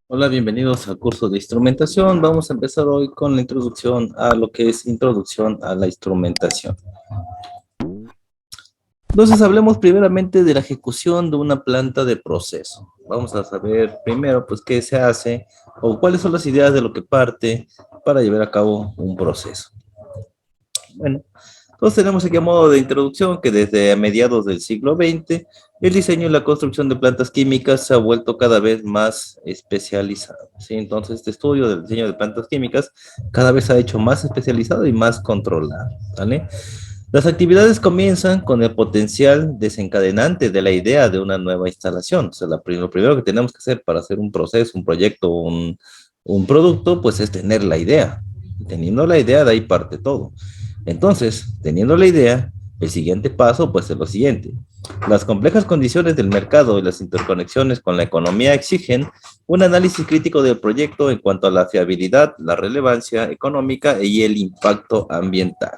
Hola, bienvenidos al curso de instrumentación. Vamos a empezar hoy con la introducción a lo que es introducción a la instrumentación. Entonces, hablemos primeramente de la ejecución de una planta de proceso. Vamos a saber primero, pues, qué se hace o cuáles son las ideas de lo que parte para llevar a cabo un proceso. Bueno, entonces tenemos aquí a modo de introducción que desde mediados del siglo XX, el diseño y la construcción de plantas químicas se ha vuelto cada vez más especializado, ¿sí? Entonces, este estudio del diseño de plantas químicas cada vez se ha hecho más especializado y más controlado, ¿vale? Las actividades comienzan con el potencial desencadenante de la idea de una nueva instalación. O sea, lo primero que tenemos que hacer para hacer un proceso, un proyecto, un producto, pues es tener la idea. Teniendo la idea, de ahí parte todo. Entonces, teniendo la idea, el siguiente paso, pues es lo siguiente. Las complejas condiciones del mercado y las interconexiones con la economía exigen un análisis crítico del proyecto en cuanto a la fiabilidad, la relevancia económica y el impacto ambiental.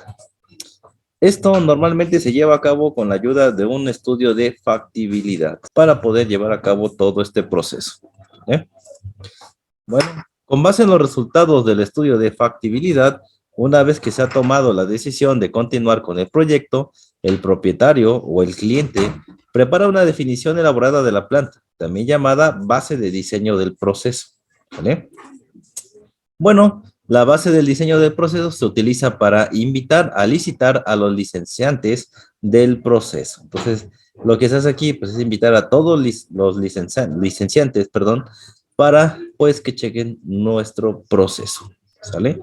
Esto normalmente se lleva a cabo con la ayuda de un estudio de factibilidad para poder llevar a cabo todo este proceso. ¿Eh? Bueno, con base en los resultados del estudio de factibilidad, una vez que se ha tomado la decisión de continuar con el proyecto, el propietario o el cliente prepara una definición elaborada de la planta, también llamada base de diseño del proceso. ¿Vale? Bueno, la base del diseño del proceso se utiliza para invitar a licitar a los licenciantes del proceso. Entonces, lo que se hace aquí pues, es invitar a todos los licenciantes, perdón, para pues que chequen nuestro proceso. ¿Sale?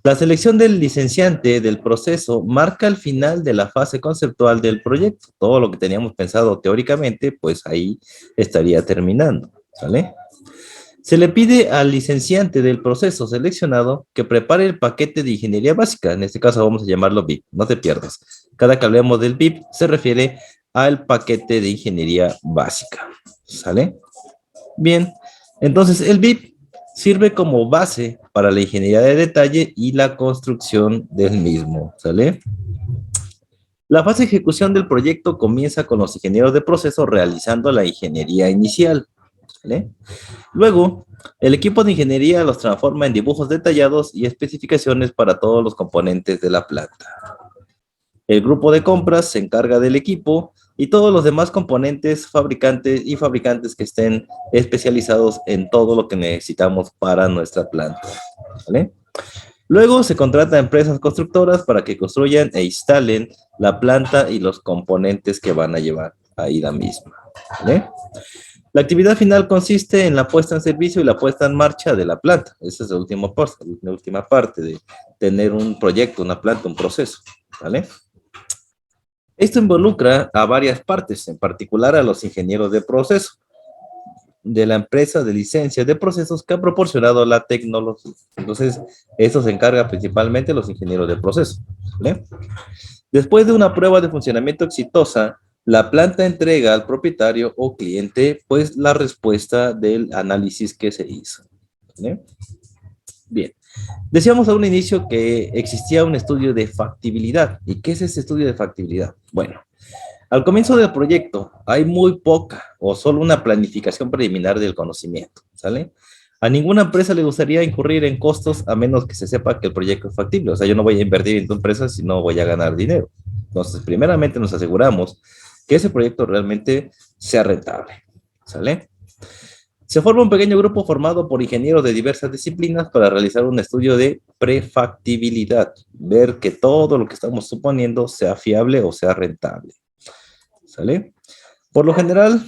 La selección del licenciante del proceso marca el final de la fase conceptual del proyecto. Todo lo que teníamos pensado teóricamente, pues ahí estaría terminando. ¿Sale? Se le pide al licenciante del proceso seleccionado que prepare el paquete de ingeniería básica. En este caso vamos a llamarlo BIP. No te pierdas. Cada que hablemos del BIP se refiere al paquete de ingeniería básica. ¿Sale? Bien. Entonces el BIP sirve como base para la ingeniería de detalle y la construcción del mismo. ¿Sale? La fase de ejecución del proyecto comienza con los ingenieros de proceso realizando la ingeniería inicial. ¿Vale? Luego, el equipo de ingeniería los transforma en dibujos detallados y especificaciones para todos los componentes de la planta. El grupo de compras se encarga del equipo y todos los demás componentes, fabricantes que estén especializados en todo lo que necesitamos para nuestra planta. ¿Vale? Luego se contrata a empresas constructoras para que construyan e instalen la planta y los componentes que van a llevar ahí la misma. ¿Vale? La actividad final consiste en la puesta en servicio y la puesta en marcha de la planta. Esa es la última parte de tener un proyecto, una planta, un proceso. ¿Vale? Esto involucra a varias partes, en particular a los ingenieros de proceso de la empresa de licencia de procesos que ha proporcionado la tecnología. Entonces, eso se encarga principalmente los ingenieros de proceso. ¿Vale? Después de una prueba de funcionamiento exitosa, la planta entrega al propietario o cliente pues la respuesta del análisis que se hizo. ¿Vale? Bien. Decíamos a un inicio que existía un estudio de factibilidad. ¿Y qué es ese estudio de factibilidad? Bueno, al comienzo del proyecto hay muy poca o solo una planificación preliminar del conocimiento, ¿sale? A ninguna empresa le gustaría incurrir en costos a menos que se sepa que el proyecto es factible. O sea, yo no voy a invertir en tu empresa si no voy a ganar dinero. Entonces, primeramente nos aseguramos que ese proyecto realmente sea rentable, ¿sale? Se forma un pequeño grupo formado por ingenieros de diversas disciplinas para realizar un estudio de prefactibilidad, ver que todo lo que estamos suponiendo sea fiable o sea rentable, ¿sale? Por lo general,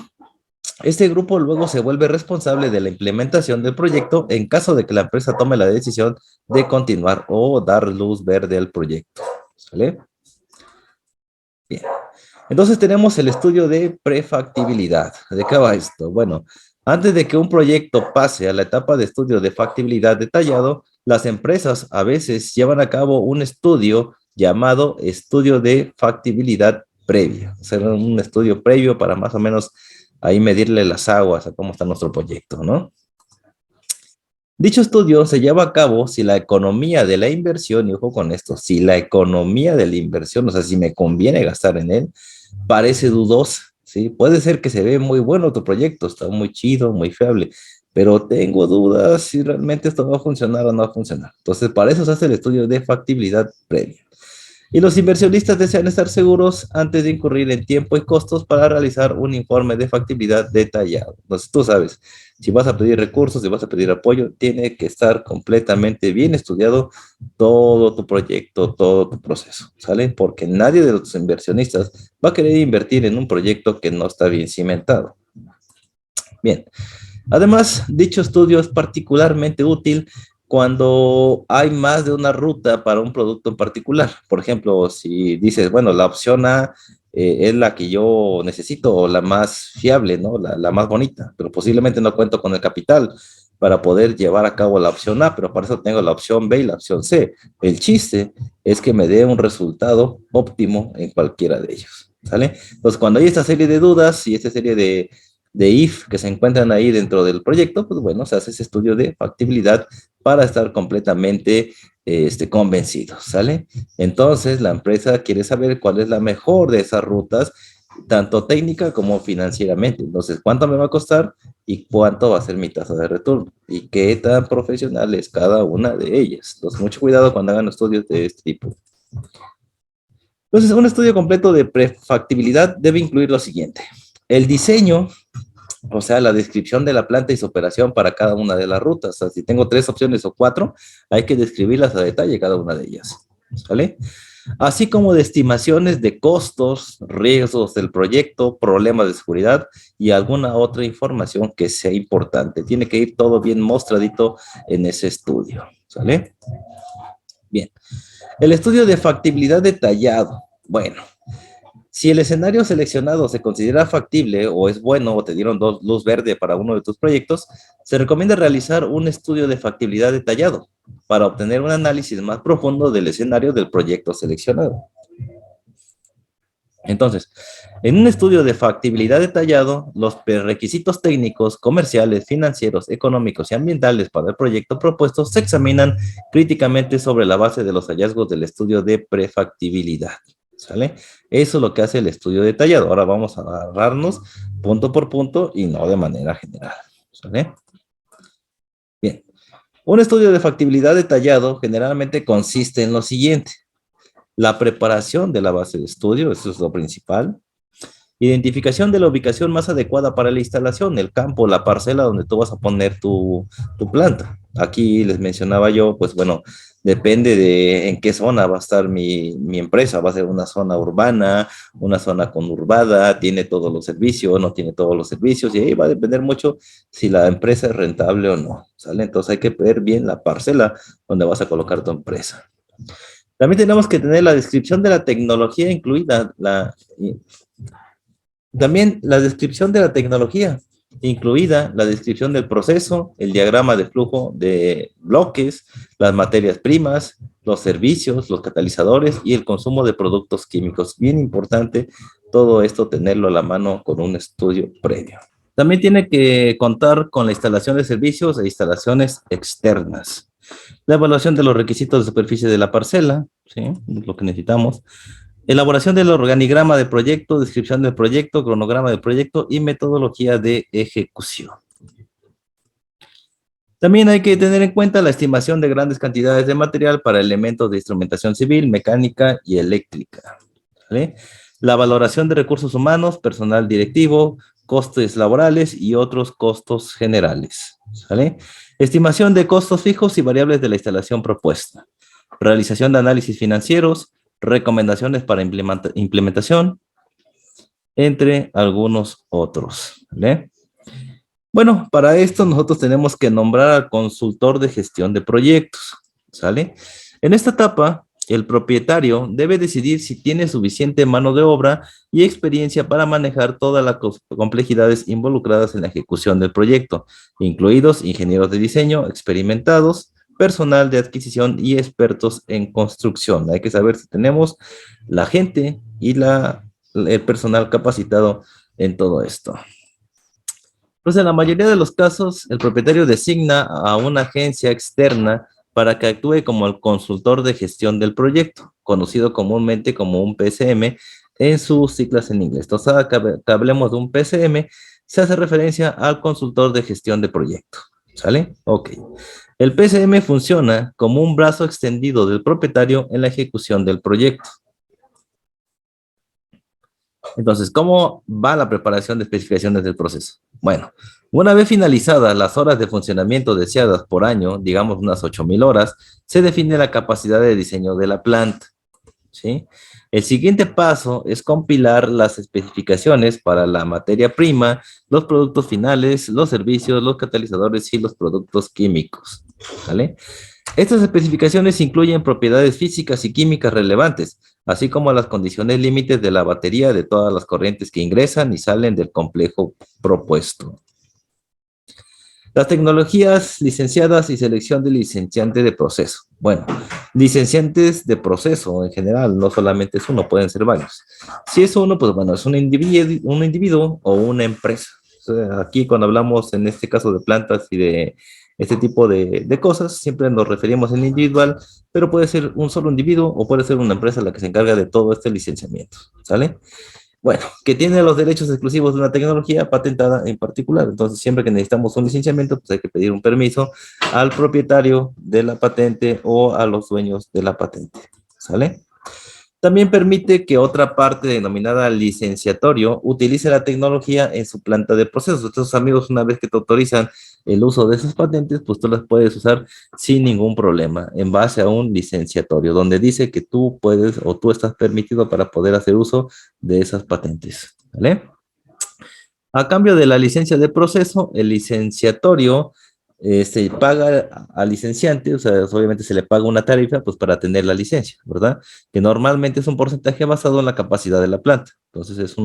este grupo luego se vuelve responsable de la implementación del proyecto en caso de que la empresa tome la decisión de continuar o dar luz verde al proyecto, ¿sale? Bien. Entonces tenemos el estudio de prefactibilidad. ¿De qué va esto? Bueno, antes de que un proyecto pase a la etapa de estudio de factibilidad detallado, las empresas a veces llevan a cabo un estudio llamado estudio de factibilidad previa. O sea, un estudio previo para más o menos ahí medirle las aguas a cómo está nuestro proyecto, ¿no? Dicho estudio se lleva a cabo si la economía de la inversión, y ojo con esto, si la economía de la inversión, o sea, si me conviene gastar en él, parece dudosa, ¿sí? Puede ser que se ve muy bueno tu proyecto, está muy chido, muy fiable, pero tengo dudas si realmente esto va a funcionar o no va a funcionar. Entonces, para eso se hace el estudio de factibilidad previa. Y los inversionistas desean estar seguros antes de incurrir en tiempo y costos para realizar un informe de factibilidad detallado. Entonces, tú sabes, si vas a pedir recursos, si vas a pedir apoyo, tiene que estar completamente bien estudiado todo tu proyecto, todo tu proceso, ¿sale? Porque nadie de los inversionistas va a querer invertir en un proyecto que no está bien cimentado. Bien, además, dicho estudio es particularmente útil cuando hay más de una ruta para un producto en particular. Por ejemplo, si dices, bueno, la opción A es la que yo necesito o la más fiable, ¿no? La más bonita, pero posiblemente no cuento con el capital para poder llevar a cabo la opción A, pero para eso tengo la opción B y la opción C. El chiste es que me dé un resultado óptimo en cualquiera de ellos, ¿sale? Entonces, cuando hay esta serie de dudas y esta serie de if que se encuentran ahí dentro del proyecto, pues bueno, se hace ese estudio de factibilidad para estar completamente convencido, ¿sale? Entonces, la empresa quiere saber cuál es la mejor de esas rutas, tanto técnica como financieramente. Entonces, ¿cuánto me va a costar y cuánto va a ser mi tasa de retorno? Y qué tan profesional es cada una de ellas. Entonces, mucho cuidado cuando hagan estudios de este tipo. Entonces, un estudio completo de prefactibilidad debe incluir lo siguiente. El diseño, o sea, la descripción de la planta y su operación para cada una de las rutas. O sea, si tengo 3 opciones o 4, hay que describirlas a detalle cada una de ellas. ¿Vale? Así como de estimaciones de costos, riesgos del proyecto, problemas de seguridad y alguna otra información que sea importante. Tiene que ir todo bien mostradito en ese estudio. ¿Sale? Bien. El estudio de factibilidad detallado. Bueno, si el escenario seleccionado se considera factible o es bueno o te dieron luz verde para uno de tus proyectos, se recomienda realizar un estudio de factibilidad detallado para obtener un análisis más profundo del escenario del proyecto seleccionado. Entonces, en un estudio de factibilidad detallado, los requisitos técnicos, comerciales, financieros, económicos y ambientales para el proyecto propuesto se examinan críticamente sobre la base de los hallazgos del estudio de prefactibilidad. ¿Sale? Eso es lo que hace el estudio detallado. Ahora vamos a agarrarnos punto por punto y no de manera general. ¿Sale? Bien. Un estudio de factibilidad detallado generalmente consiste en lo siguiente. La preparación de la base de estudio, eso es lo principal. Identificación de la ubicación más adecuada para la instalación, el campo, la parcela donde tú vas a poner tu planta. Aquí les mencionaba yo, pues bueno, depende de en qué zona va a estar mi empresa. Va a ser una zona urbana, una zona conurbada, tiene todos los servicios, no tiene todos los servicios, y ahí va a depender mucho si la empresa es rentable o no, ¿sale? Entonces hay que ver bien la parcela donde vas a colocar tu empresa. También tenemos que tener la descripción de la tecnología incluida, también la descripción de la tecnología, incluida la descripción del proceso, el diagrama de flujo de bloques, las materias primas, los servicios, los catalizadores y el consumo de productos químicos. Bien importante todo esto tenerlo a la mano con un estudio previo. También tiene que contar con la instalación de servicios e instalaciones externas. La evaluación de los requisitos de superficie de la parcela, ¿sí? Lo que necesitamos. Elaboración del organigrama de proyecto, descripción del proyecto, cronograma del proyecto y metodología de ejecución. También hay que tener en cuenta la estimación de grandes cantidades de material para elementos de instrumentación civil, mecánica y eléctrica. ¿Vale? La valoración de recursos humanos, personal directivo, costes laborales y otros costos generales. ¿Vale? Estimación de costos fijos y variables de la instalación propuesta. Realización de análisis financieros, recomendaciones para implementación, entre algunos otros. ¿Vale? Bueno, para esto nosotros tenemos que nombrar al consultor de gestión de proyectos. ¿Sale? En esta etapa, el propietario debe decidir si tiene suficiente mano de obra y experiencia para manejar todas las complejidades involucradas en la ejecución del proyecto, incluidos ingenieros de diseño experimentados, personal de adquisición y expertos en construcción. Hay que saber si tenemos la gente y el personal capacitado en todo esto. Pues en la mayoría de los casos, el propietario designa a una agencia externa para que actúe como el consultor de gestión del proyecto, conocido comúnmente como un PCM en sus siglas en inglés. Entonces, que hablemos de un PCM, se hace referencia al consultor de gestión de proyecto. ¿Sale? Ok. El PCM funciona como un brazo extendido del propietario en la ejecución del proyecto. Entonces, ¿cómo va la preparación de especificaciones del proceso? Bueno, una vez finalizadas las horas de funcionamiento deseadas por año, digamos unas 8,000 horas, se define la capacidad de diseño de la planta, ¿sí? El siguiente paso es compilar las especificaciones para la materia prima, los productos finales, los servicios, los catalizadores y los productos químicos, ¿vale? Estas especificaciones incluyen propiedades físicas y químicas relevantes, así como las condiciones límites de la batería de todas las corrientes que ingresan y salen del complejo propuesto. Las tecnologías licenciadas y selección de licenciante de proceso. Bueno, licenciantes de proceso en general, no solamente es uno, pueden ser varios. Si es uno, pues bueno, es un individuo o una empresa. O sea, aquí cuando hablamos en este caso de plantas y de este tipo de cosas, siempre nos referimos en individual, pero puede ser un solo individuo o puede ser una empresa la que se encarga de todo este licenciamiento, ¿sale? Bueno, que tiene los derechos exclusivos de una tecnología patentada en particular. Entonces, siempre que necesitamos un licenciamiento, pues hay que pedir un permiso al propietario de la patente o a los dueños de la patente, ¿sale? También permite que otra parte denominada licenciatorio utilice la tecnología en su planta de procesos. Estos amigos, una vez que te autorizan el uso de esas patentes, pues tú las puedes usar sin ningún problema en base a un licenciatorio, donde dice que tú puedes o tú estás permitido para poder hacer uso de esas patentes, ¿vale? A cambio de la licencia de proceso, el licenciatorio se paga al licenciante, o sea, obviamente se le paga una tarifa pues para tener la licencia, ¿verdad? Que normalmente es un porcentaje basado en la capacidad de la planta. Entonces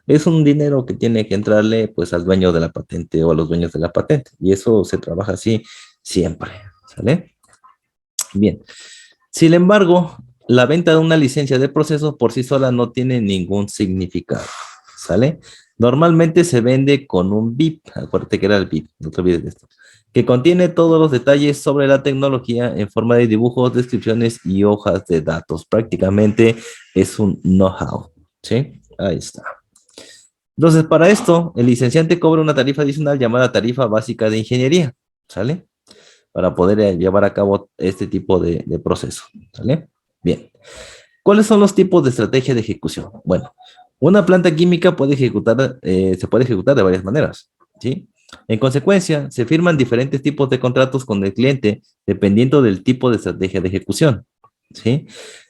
es un dinero que tiene que entrarle pues al dueño de la patente o a los dueños de la patente. Y eso se trabaja así siempre, ¿sale? Bien. Sin embargo, la venta de una licencia de proceso por sí sola no tiene ningún significado, ¿sale? Normalmente se vende con un BIP, acuérdate que era el BIP, no te olvides de esto, que contiene todos los detalles sobre la tecnología en forma de dibujos, descripciones y hojas de datos. Prácticamente es un know-how, ¿sí? Ahí está. Entonces, para esto, el licenciante cobra una tarifa adicional llamada tarifa básica de ingeniería, ¿sale? Para poder llevar a cabo este tipo de proceso, ¿sale? Bien. ¿Cuáles son los tipos de estrategia de ejecución? Bueno, una planta química se puede ejecutar de varias maneras, ¿sí? En consecuencia, se firman diferentes tipos de contratos con el cliente dependiendo del tipo de estrategia de ejecución, ¿sí?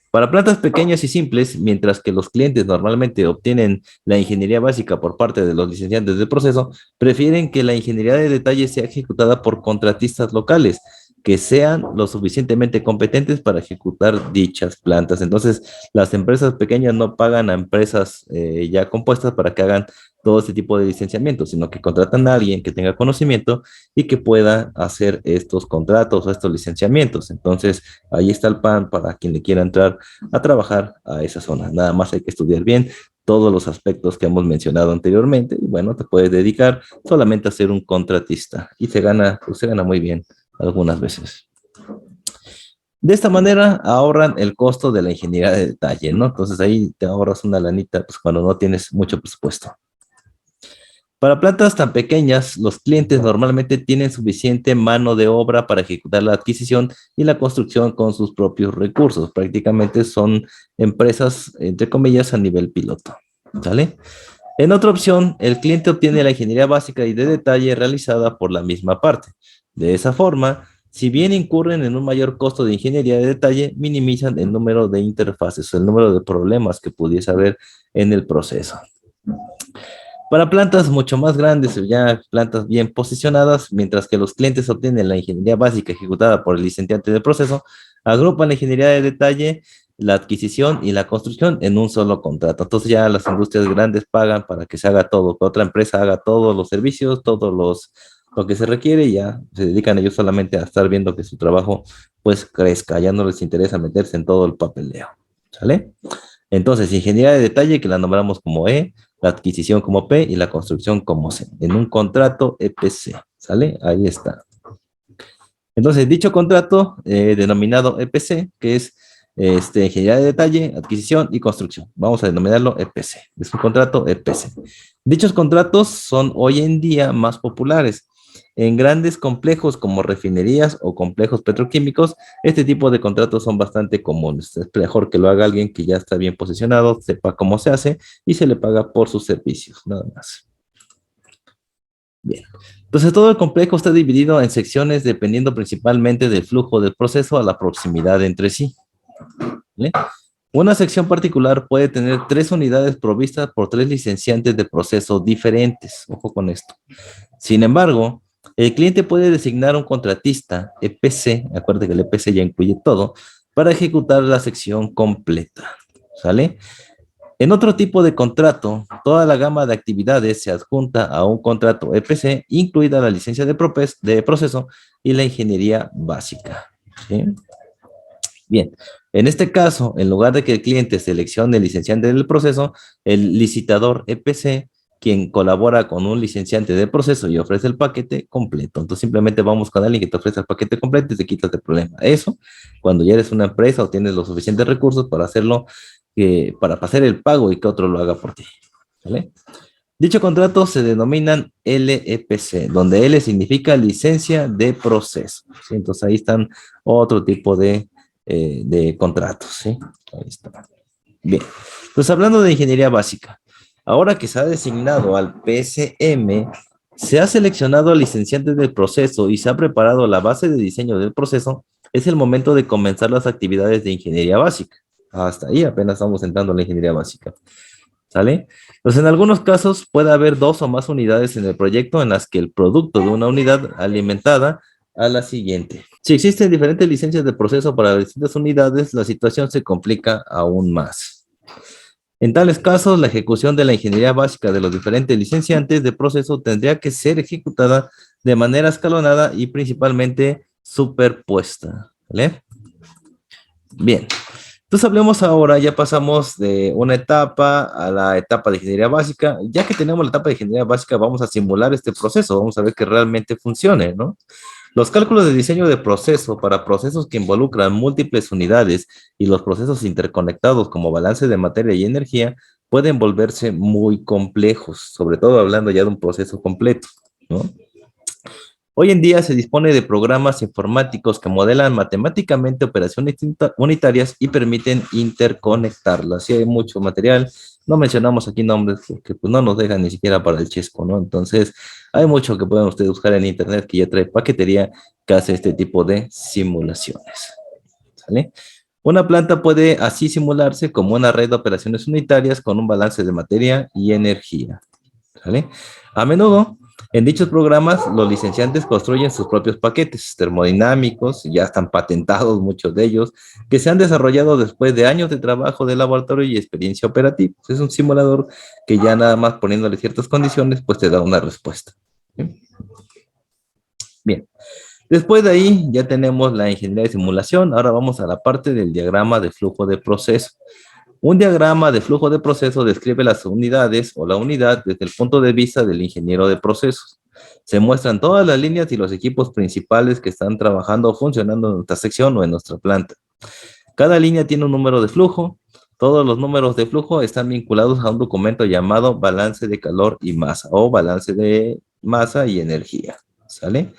Para plantas pequeñas y simples, mientras que los clientes normalmente obtienen la ingeniería básica por parte de los licenciantes del proceso, prefieren que la ingeniería de detalle sea ejecutada por contratistas locales, que sean lo suficientemente competentes para ejecutar dichas plantas. Entonces, las empresas pequeñas no pagan a empresas ya compuestas para que hagan todo este tipo de licenciamiento, sino que contratan a alguien que tenga conocimiento y que pueda hacer estos contratos o estos licenciamientos. Entonces, ahí está el pan para quien le quiera entrar a trabajar a esa zona. Nada más hay que estudiar bien todos los aspectos que hemos mencionado anteriormente y bueno, te puedes dedicar solamente a ser un contratista y pues, se gana muy bien algunas veces. De esta manera ahorran el costo de la ingeniería de detalle, ¿no? Entonces ahí te ahorras una lanita pues, cuando no tienes mucho presupuesto. Para plantas tan pequeñas, los clientes normalmente tienen suficiente mano de obra para ejecutar la adquisición y la construcción con sus propios recursos. Prácticamente son empresas, entre comillas, a nivel piloto. ¿Sale? En otra opción, el cliente obtiene la ingeniería básica y de detalle realizada por la misma parte. De esa forma, si bien incurren en un mayor costo de ingeniería de detalle, minimizan el número de interfaces, el número de problemas que pudiese haber en el proceso. Para plantas mucho más grandes o ya plantas bien posicionadas, mientras que los clientes obtienen la ingeniería básica ejecutada por el licenciante del proceso, agrupan la ingeniería de detalle, la adquisición y la construcción en un solo contrato. Entonces ya las industrias grandes pagan para que se haga todo, que otra empresa haga todos los servicios, lo que se requiere y ya se dedican ellos solamente a estar viendo que su trabajo pues crezca, ya no les interesa meterse en todo el papeleo, ¿sale? Entonces, ingeniería de detalle, que la nombramos como E, la adquisición como P y la construcción como C, en un contrato EPC, ¿sale? Ahí está. Entonces, dicho contrato denominado EPC, que es ingeniería de detalle, adquisición y construcción. Vamos a denominarlo EPC. Es un contrato EPC. Dichos contratos son hoy en día más populares. En grandes complejos como refinerías o complejos petroquímicos, este tipo de contratos son bastante comunes. Es mejor que lo haga alguien que ya está bien posicionado, sepa cómo se hace y se le paga por sus servicios, nada más. Bien. Entonces, todo el complejo está dividido en secciones dependiendo principalmente del flujo del proceso a la proximidad entre sí. ¿Vale? Una sección particular puede tener 3 unidades provistas por 3 licenciantes de proceso diferentes. Ojo con esto. Sin embargo, el cliente puede designar un contratista, EPC, acuérdate que el EPC ya incluye todo, para ejecutar la sección completa. ¿Sale? En otro tipo de contrato, toda la gama de actividades se adjunta a un contrato EPC, incluida la licencia de proceso y la ingeniería básica. ¿Sí? Bien, en este caso, en lugar de que el cliente seleccione el licenciante del proceso, el licitador EPC, quien colabora con un licenciante de proceso y ofrece el paquete completo. Entonces simplemente vamos con alguien que te ofrece el paquete completo y te quitas el problema. Eso, cuando ya eres una empresa o tienes los suficientes recursos para hacerlo, para hacer el pago y que otro lo haga por ti. ¿Vale? Dicho contrato se denominan LEPC, donde L significa licencia de proceso. ¿Sí? Entonces ahí están otro tipo de contratos. ¿Sí? Ahí está. Bien. Entonces hablando de ingeniería básica, ahora que se ha designado al PSM, se ha seleccionado al licenciante del proceso y se ha preparado la base de diseño del proceso, es el momento de comenzar las actividades de ingeniería básica. Hasta ahí apenas estamos entrando en la ingeniería básica. ¿Sale? Pues en algunos casos puede haber 2 o más unidades en el proyecto en las que el producto de una unidad alimentada a la siguiente. Si existen diferentes licencias de proceso para distintas unidades, la situación se complica aún más. En tales casos, la ejecución de la ingeniería básica de los diferentes licenciantes de proceso tendría que ser ejecutada de manera escalonada y principalmente superpuesta. ¿Vale? Bien. Entonces hablemos ahora, ya pasamos de una etapa a la etapa de ingeniería básica. Ya que tenemos la etapa de ingeniería básica, vamos a simular este proceso, vamos a ver que realmente funcione, ¿no? Los cálculos de diseño de proceso para procesos que involucran múltiples unidades y los procesos interconectados como balance de materia y energía pueden volverse muy complejos, sobre todo hablando ya de un proceso completo, ¿no? Hoy en día se dispone de programas informáticos que modelan matemáticamente operaciones unitarias y permiten interconectarlas. Sí hay mucho material, no mencionamos aquí nombres porque pues, no nos dejan ni siquiera para el chesco, ¿no? Entonces, hay mucho que pueden ustedes buscar en internet que ya trae paquetería que hace este tipo de simulaciones. ¿Sale? Una planta puede así simularse como una red de operaciones unitarias con un balance de materia y energía. ¿Sale? A menudo, en dichos programas, los licenciantes construyen sus propios paquetes termodinámicos, ya están patentados muchos de ellos, que se han desarrollado después de años de trabajo de laboratorio y experiencia operativa. Es un simulador que ya nada más poniéndole ciertas condiciones, pues te da una respuesta. ¿Sí? Bien. Después de ahí ya tenemos la ingeniería de simulación. Ahora vamos a la parte del diagrama de flujo de proceso. Un diagrama de flujo de proceso describe las unidades o la unidad desde el punto de vista del ingeniero de procesos. Se muestran todas las líneas y los equipos principales que están trabajando o funcionando en nuestra sección o en nuestra planta. Cada línea tiene un número de flujo. Todos los números de flujo están vinculados a un documento llamado balance de calor y masa o balance de masa y energía. ¿Sale?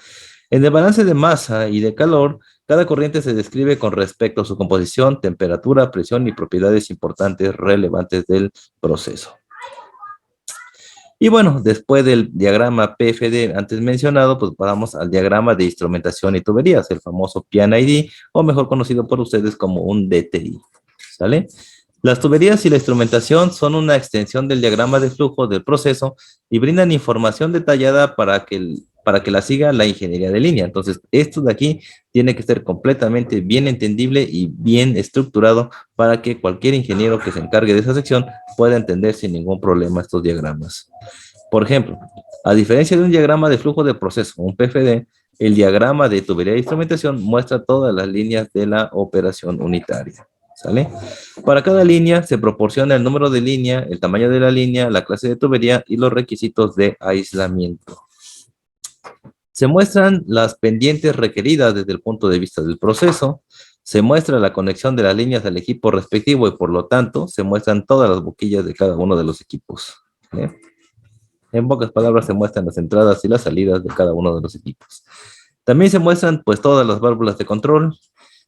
En el balance de masa y de calor, cada corriente se describe con respecto a su composición, temperatura, presión y propiedades importantes relevantes del proceso. Y bueno, después del diagrama PFD antes mencionado, pues pasamos al diagrama de instrumentación y tuberías, el famoso PIAN-ID, o mejor conocido por ustedes como un DTI. ¿Sale? Las tuberías y la instrumentación son una extensión del diagrama de flujo del proceso y brindan información detallada para que la siga la ingeniería de línea. Entonces, esto de aquí tiene que ser completamente bien entendible y bien estructurado para que cualquier ingeniero que se encargue de esa sección pueda entender sin ningún problema estos diagramas. Por ejemplo, a diferencia de un diagrama de flujo de proceso, un PFD, el diagrama de tubería de instrumentación muestra todas las líneas de la operación unitaria. ¿Sale? Para cada línea se proporciona el número de línea, el tamaño de la línea, la clase de tubería y los requisitos de aislamiento. Se muestran las pendientes requeridas desde el punto de vista del proceso, se muestra la conexión de las líneas al equipo respectivo y por lo tanto se muestran todas las boquillas de cada uno de los equipos. ¿Vale? En pocas palabras, se muestran las entradas y las salidas de cada uno de los equipos. También se muestran pues todas las válvulas de control.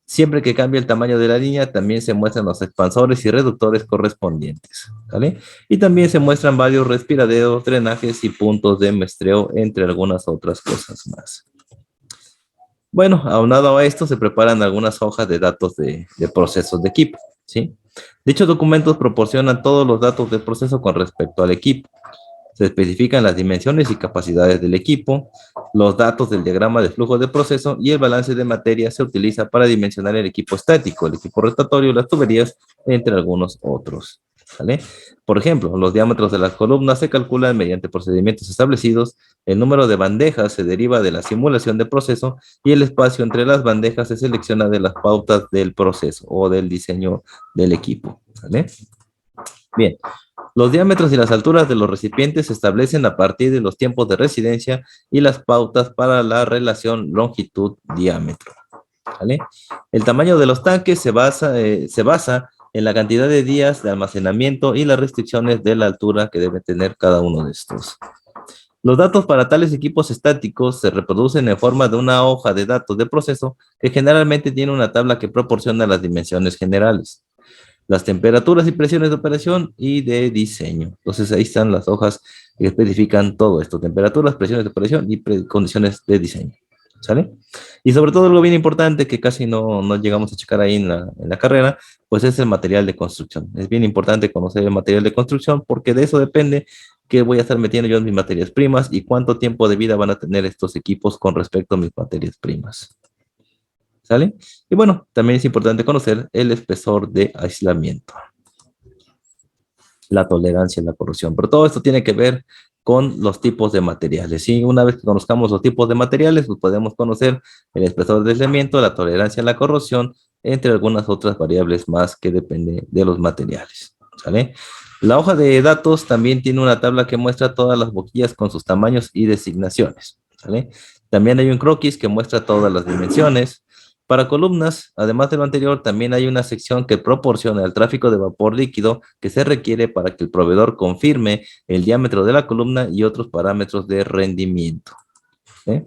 Siempre que cambie el tamaño de la línea, también se muestran los expansores y reductores correspondientes, ¿vale? Y también se muestran varios respiraderos, drenajes y puntos de muestreo, entre algunas otras cosas más. Bueno, aunado a esto, se preparan algunas hojas de datos de procesos de equipo, ¿sí? Dichos documentos proporcionan todos los datos del proceso con respecto al equipo. Se especifican las dimensiones y capacidades del equipo, los datos del diagrama de flujo de proceso y el balance de materia se utiliza para dimensionar el equipo estático, el equipo rotatorio, las tuberías, entre algunos otros. ¿Vale? Por ejemplo, los diámetros de las columnas se calculan mediante procedimientos establecidos, el número de bandejas se deriva de la simulación de proceso y el espacio entre las bandejas se selecciona de las pautas del proceso o del diseño del equipo. ¿Vale? Bien, los diámetros y las alturas de los recipientes se establecen a partir de los tiempos de residencia y las pautas para la relación longitud-diámetro. ¿Vale? El tamaño de los tanques se basa en la cantidad de días de almacenamiento y las restricciones de la altura que debe tener cada uno de estos. Los datos para tales equipos estáticos se reproducen en forma de una hoja de datos de proceso que generalmente tiene una tabla que proporciona las dimensiones generales, las temperaturas y presiones de operación y de diseño. Entonces ahí están las hojas que especifican todo esto, temperaturas, presiones de operación y condiciones de diseño. ¿Sale? Y sobre todo algo bien importante que casi no llegamos a checar ahí en la carrera, pues es el material de construcción. Es bien importante conocer el material de construcción porque de eso depende qué voy a estar metiendo yo en mis materias primas y cuánto tiempo de vida van a tener estos equipos con respecto a mis materias primas. ¿Sale? Y bueno, también es importante conocer el espesor de aislamiento, la tolerancia a la corrosión. Pero todo esto tiene que ver con los tipos de materiales. ¿Sí? Una vez que conozcamos los tipos de materiales, pues podemos conocer el espesor de aislamiento, la tolerancia a la corrosión, entre algunas otras variables más que dependen de los materiales. ¿Sale? La hoja de datos también tiene una tabla que muestra todas las boquillas con sus tamaños y designaciones. ¿Sale? También hay un croquis que muestra todas las dimensiones. Para columnas, además de lo anterior, también hay una sección que proporciona el tráfico de vapor líquido que se requiere para que el proveedor confirme el diámetro de la columna y otros parámetros de rendimiento. ¿Sí?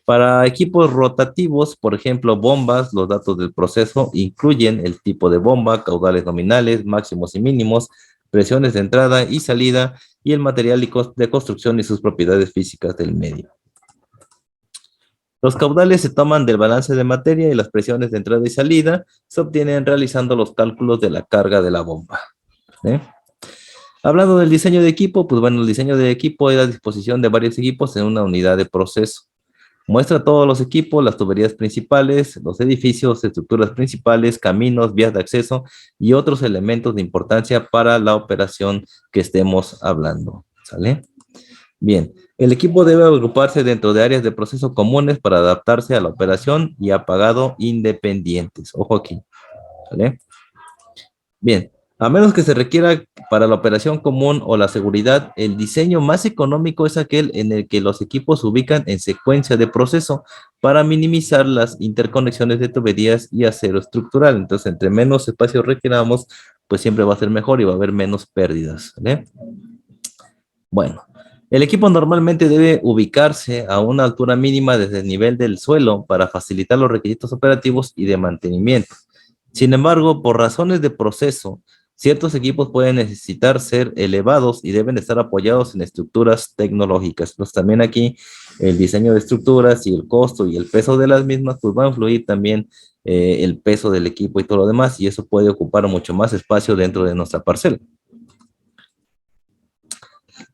Para equipos rotativos, por ejemplo, bombas, los datos del proceso incluyen el tipo de bomba, caudales nominales, máximos y mínimos, presiones de entrada y salida y el material de construcción y sus propiedades físicas del medio. Los caudales se toman del balance de materia y las presiones de entrada y salida se obtienen realizando los cálculos de la carga de la bomba. ¿Sí? Hablando del diseño de equipo, pues bueno, el diseño de equipo es la disposición de varios equipos en una unidad de proceso. Muestra todos los equipos, las tuberías principales, los edificios, estructuras principales, caminos, vías de acceso y otros elementos de importancia para la operación que estemos hablando. ¿Sale? Bien, el equipo debe agruparse dentro de áreas de proceso comunes para adaptarse a la operación y apagado independientes. Ojo aquí, ¿vale? Bien, a menos que se requiera para la operación común o la seguridad, el diseño más económico es aquel en el que los equipos se ubican en secuencia de proceso para minimizar las interconexiones de tuberías y acero estructural. Entonces, entre menos espacio requiramos, pues siempre va a ser mejor y va a haber menos pérdidas, ¿vale? Bueno. El equipo normalmente debe ubicarse a una altura mínima desde el nivel del suelo para facilitar los requisitos operativos y de mantenimiento. Sin embargo, por razones de proceso, ciertos equipos pueden necesitar ser elevados y deben estar apoyados en estructuras tecnológicas. Entonces también aquí el diseño de estructuras y el costo y el peso de las mismas, pues va a influir también el peso del equipo y todo lo demás, y eso puede ocupar mucho más espacio dentro de nuestra parcela.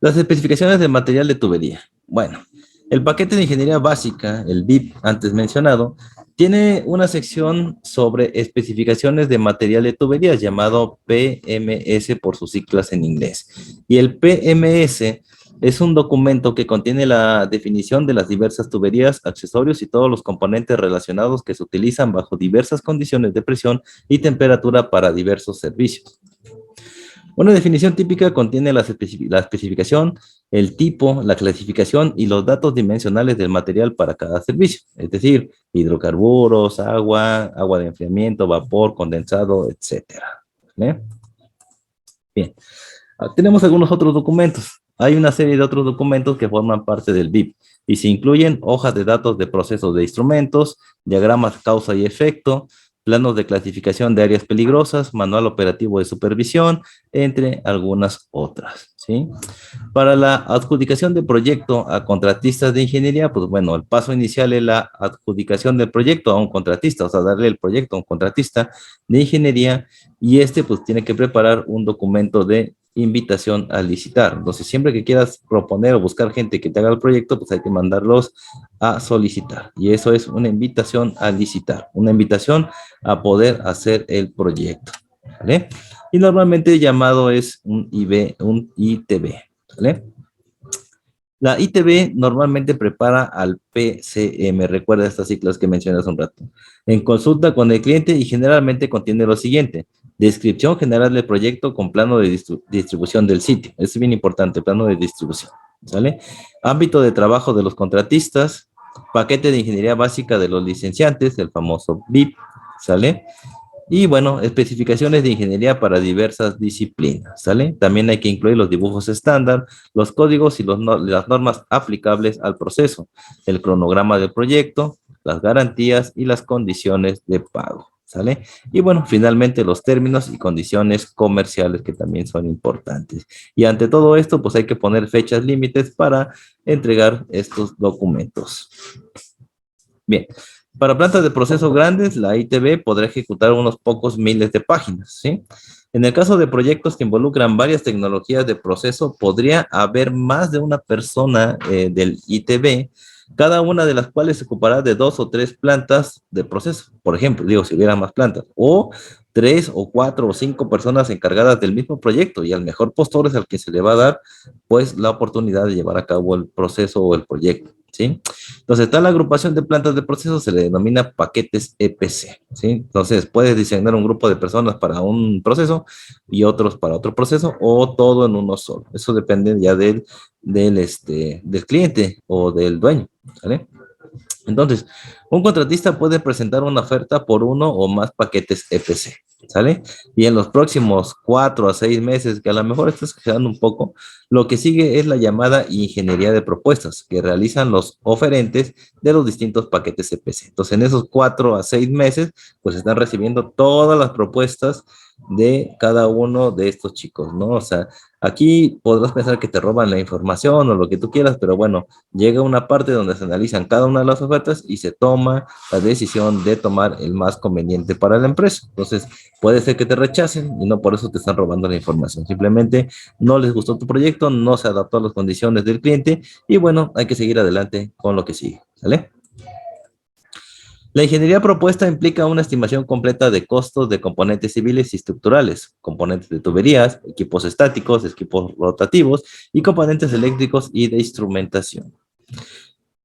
Las especificaciones del material de tubería. Bueno, el paquete de ingeniería básica, el BIP antes mencionado, tiene una sección sobre especificaciones de material de tuberías llamado PMS por sus siglas en inglés. Y el PMS es un documento que contiene la definición de las diversas tuberías, accesorios y todos los componentes relacionados que se utilizan bajo diversas condiciones de presión y temperatura para diversos servicios. Una definición típica contiene la especificación, el tipo, la clasificación y los datos dimensionales del material para cada servicio, es decir, hidrocarburos, agua de enfriamiento, vapor, condensado, etc. ¿Vale? Bien, tenemos algunos otros documentos. hay una serie de otros documentos que forman parte del BIP y se incluyen hojas de datos de procesos de instrumentos, diagramas causa y efecto, planos de clasificación de áreas peligrosas, manual operativo de supervisión, entre algunas otras, ¿sí? Para la adjudicación de proyecto a contratistas de ingeniería, pues bueno, el paso inicial es la adjudicación del proyecto a un contratista, o sea, darle el proyecto a un contratista de ingeniería y este pues tiene que preparar un documento de invitación a licitar. Entonces, siempre que quieras proponer o buscar gente que te haga el proyecto, pues hay que mandarlos a solicitar. Y eso es una invitación a licitar, una invitación a poder hacer el proyecto, ¿vale? Y normalmente llamado es un ITB, ¿vale? La ITB normalmente prepara al PCM, recuerda estas siglas que mencioné hace un rato, en consulta con el cliente y generalmente contiene lo siguiente: descripción general del proyecto con plano de distribución del sitio, es bien importante, plano de distribución, ¿sale? Ámbito de trabajo de los contratistas, paquete de ingeniería básica de los licenciantes, el famoso BIP, ¿sale? Y bueno, especificaciones de ingeniería para diversas disciplinas, ¿sale? También hay que incluir los dibujos estándar, los códigos y las normas aplicables al proceso, el cronograma del proyecto, las garantías y las condiciones de pago, ¿sale? Y bueno, finalmente los términos y condiciones comerciales que también son importantes. Y ante todo esto, pues hay que poner fechas límites para entregar estos documentos. Bien, para plantas de proceso grandes, la ITB podrá ejecutar unos pocos miles de páginas, ¿sí? En el caso de proyectos que involucran varias tecnologías de proceso, podría haber más de una persona del ITB, cada una de las cuales se ocupará de 2 o 3 plantas de proceso. Por ejemplo, digo, si hubiera más plantas, o 3 o 4 o 5 personas encargadas del mismo proyecto, y al mejor postor es al que se le va a dar, pues, la oportunidad de llevar a cabo el proceso o el proyecto, ¿sí? Entonces, tal agrupación de plantas de proceso se le denomina paquetes EPC, ¿sí? Entonces, puedes diseñar un grupo de personas para un proceso y otros para otro proceso, o todo en uno solo. Eso depende ya del cliente o del dueño, ¿vale? Entonces, un contratista puede presentar una oferta por uno o más paquetes EPC, ¿sale? Y en los próximos 4 a 6 meses, que a lo mejor estás quedando un poco, lo que sigue es la llamada ingeniería de propuestas que realizan los oferentes de los distintos paquetes EPC. Entonces, en esos 4 a 6 meses, pues están recibiendo todas las propuestas de cada uno de estos chicos, ¿no? O sea, aquí podrás pensar que te roban la información o lo que tú quieras, pero bueno, llega una parte donde se analizan cada una de las ofertas y se toma la decisión de tomar el más conveniente para la empresa. Entonces, puede ser que te rechacen y no por eso te están robando la información. Simplemente no les gustó tu proyecto, no se adaptó a las condiciones del cliente y bueno, hay que seguir adelante con lo que sigue, ¿sale? La ingeniería propuesta implica una estimación completa de costos de componentes civiles y estructurales, componentes de tuberías, equipos estáticos, equipos rotativos y componentes eléctricos y de instrumentación.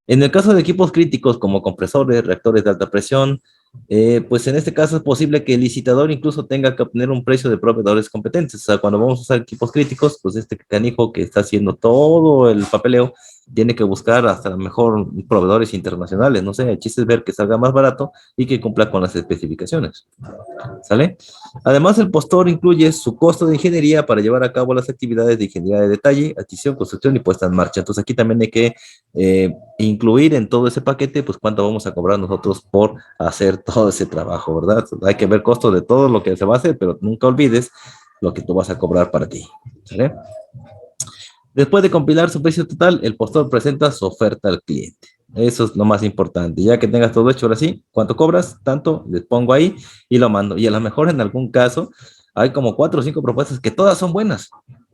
En el caso de equipos críticos como compresores, reactores de alta presión, pues en este caso es posible que el licitador incluso tenga que obtener un precio de proveedores competentes. O sea, cuando vamos a usar equipos críticos, pues este canijo que está haciendo todo el papeleo tiene que buscar hasta lo mejor proveedores internacionales. No sé, el chiste es ver que salga más barato y que cumpla con las especificaciones. ¿Sale? Además, el postor incluye su costo de ingeniería para llevar a cabo las actividades de ingeniería de detalle, adquisición, construcción y puesta en marcha. Entonces, aquí también hay que incluir en todo ese paquete, pues cuánto vamos a cobrar nosotros por hacer todo ese trabajo, ¿verdad? Hay que ver costos de todo lo que se va a hacer, pero nunca olvides lo que tú vas a cobrar para ti, ¿sale? Después de compilar su precio total, el postor presenta su oferta al cliente. Eso es lo más importante. Ya que tengas todo hecho, ahora sí, ¿cuánto cobras? Tanto, les pongo ahí y lo mando. Y a lo mejor en algún caso hay como 4 o 5 propuestas que todas son buenas,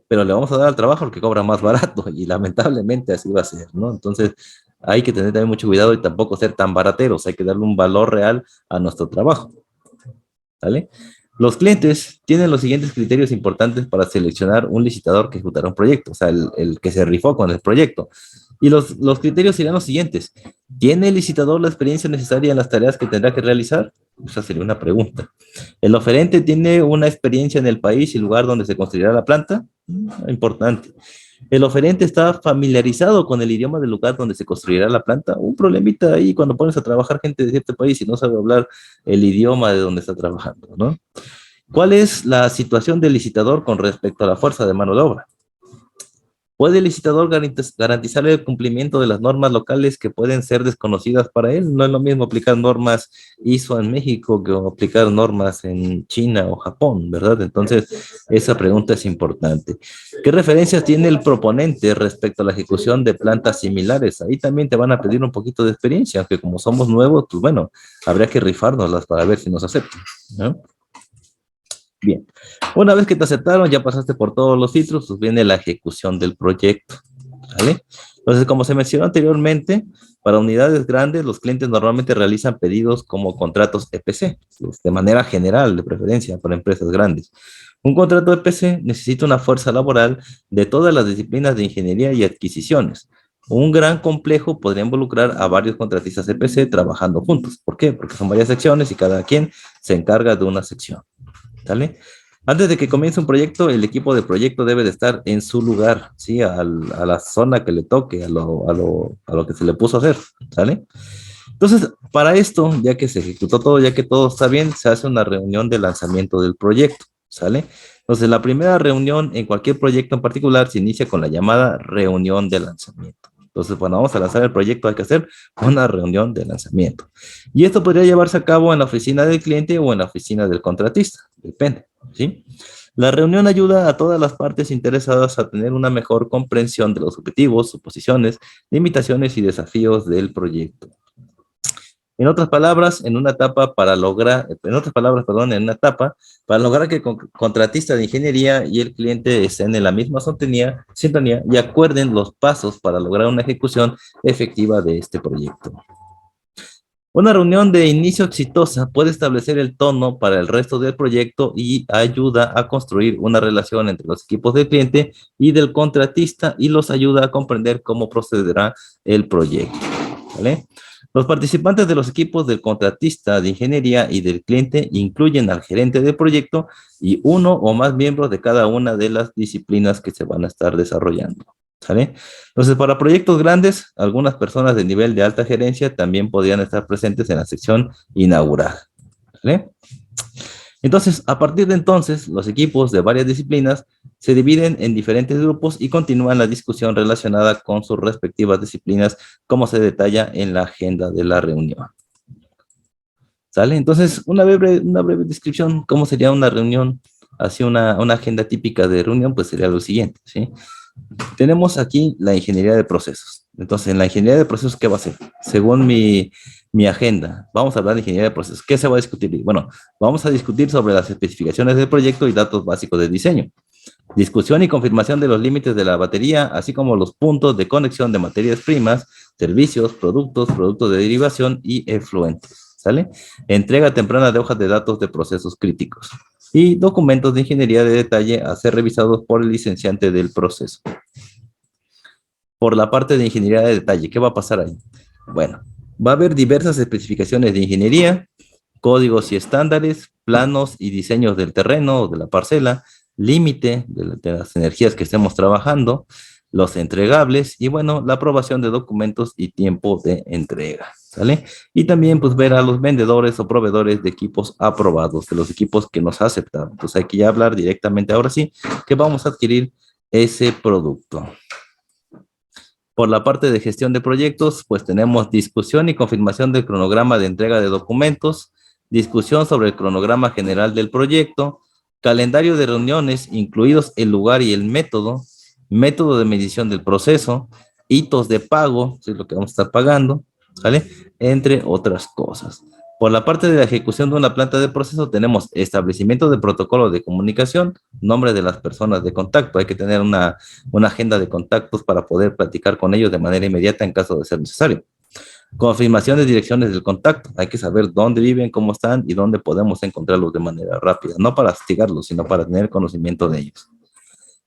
pero le vamos a dar al trabajo el que cobra más barato y lamentablemente así va a ser, ¿no? Entonces hay que tener también mucho cuidado y tampoco ser tan barateros. Hay que darle un valor real a nuestro trabajo, ¿vale? Los clientes tienen los siguientes criterios importantes para seleccionar un licitador que ejecutará un proyecto, o sea, el que se rifó con el proyecto. Y los criterios serían los siguientes. ¿Tiene el licitador la experiencia necesaria en las tareas que tendrá que realizar? Esa sería una pregunta. ¿El oferente tiene una experiencia en el país y lugar donde se construirá la planta? Importante. ¿El oferente está familiarizado con el idioma del lugar donde se construirá la planta? Un problemita ahí cuando pones a trabajar gente de cierto país y no sabe hablar el idioma de donde está trabajando, ¿no? ¿Cuál es la situación del licitador con respecto a la fuerza de mano de obra? ¿Puede el licitador garantizar el cumplimiento de las normas locales que pueden ser desconocidas para él? No es lo mismo aplicar normas ISO en México que aplicar normas en China o Japón, ¿verdad? Entonces, esa pregunta es importante. ¿Qué referencias tiene el proponente respecto a la ejecución de plantas similares? Ahí también te van a pedir un poquito de experiencia, aunque como somos nuevos, pues bueno, habría que rifárnoslas para ver si nos aceptan, ¿no? Bien, una vez que te aceptaron, ya pasaste por todos los filtros, pues viene la ejecución del proyecto, ¿vale? Entonces, como se mencionó anteriormente, para unidades grandes, los clientes normalmente realizan pedidos como contratos EPC, pues, de manera general, de preferencia, para empresas grandes. Un contrato EPC necesita una fuerza laboral de todas las disciplinas de ingeniería y adquisiciones. Un gran complejo podría involucrar a varios contratistas EPC trabajando juntos. ¿Por qué? Porque son varias secciones y cada quien se encarga de una sección. ¿Sale? Antes de que comience un proyecto, el equipo de proyecto debe de estar en su lugar, ¿sí? A la zona que le toque, a lo que se le puso a hacer, ¿sale? Entonces, para esto, ya que se ejecutó todo, ya que todo está bien, se hace una reunión de lanzamiento del proyecto, ¿sale? Entonces, la primera reunión en cualquier proyecto en particular se inicia con la llamada reunión de lanzamiento. Entonces, cuando vamos a lanzar el proyecto, hay que hacer una reunión de lanzamiento. Y esto podría llevarse a cabo en la oficina del cliente o en la oficina del contratista, depende, ¿sí? La reunión ayuda a todas las partes interesadas a tener una mejor comprensión de los objetivos, suposiciones, limitaciones y desafíos del proyecto. En otras palabras, en una etapa para lograr, en otras palabras, perdón, en una etapa para lograr que el contratista de ingeniería y el cliente estén en la misma sintonía y acuerden los pasos para lograr una ejecución efectiva de este proyecto. Una reunión de inicio exitosa puede establecer el tono para el resto del proyecto y ayuda a construir una relación entre los equipos del cliente y del contratista y los ayuda a comprender cómo procederá el proyecto, ¿vale? Los participantes de los equipos del contratista de ingeniería y del cliente incluyen al gerente del proyecto y uno o más miembros de cada una de las disciplinas que se van a estar desarrollando, ¿sale? Entonces, para proyectos grandes, algunas personas de nivel de alta gerencia también podrían estar presentes en la sección inaugural, ¿vale? Entonces, a partir de entonces, los equipos de varias disciplinas se dividen en diferentes grupos y continúan la discusión relacionada con sus respectivas disciplinas, como se detalla en la agenda de la reunión. ¿Sale? Entonces, una breve descripción, ¿cómo sería una reunión? Así una agenda típica de reunión, pues sería lo siguiente, ¿sí? Tenemos aquí la ingeniería de procesos. Entonces, en la ingeniería de procesos, ¿qué va a ser? Según mi agenda, vamos a hablar de ingeniería de procesos. ¿Qué se va a discutir? Bueno, vamos a discutir sobre las especificaciones del proyecto y datos básicos de diseño. Discusión y confirmación de los límites de la batería, así como los puntos de conexión de materias primas, servicios, productos de derivación y efluentes, ¿sale? Entrega temprana de hojas de datos de procesos críticos y documentos de ingeniería de detalle a ser revisados por el licenciante del proceso. Por la parte de ingeniería de detalle, ¿qué va a pasar ahí? Bueno, va a haber diversas especificaciones de ingeniería, códigos y estándares, planos y diseños del terreno o de la parcela, límite de las energías que estemos trabajando, los entregables y bueno, la aprobación de documentos y tiempo de entrega, ¿sale? Y también pues ver a los vendedores o proveedores de equipos aprobados, de los equipos que nos aceptan. Entonces hay que ya hablar directamente ahora sí que vamos a adquirir ese producto. Por la parte de gestión de proyectos, pues tenemos discusión y confirmación del cronograma de entrega de documentos, discusión sobre el cronograma general del proyecto, calendario de reuniones, incluidos el lugar y el método, método de medición del proceso, hitos de pago, es lo que vamos a estar pagando, ¿vale? Entre otras cosas. Por la parte de la ejecución de una planta de proceso tenemos establecimiento de protocolo de comunicación, nombre de las personas de contacto. Hay que tener una agenda de contactos para poder platicar con ellos de manera inmediata en caso de ser necesario. Confirmación de direcciones del contacto. Hay que saber dónde viven, cómo están y dónde podemos encontrarlos de manera rápida. No para hostigarlos, sino para tener conocimiento de ellos.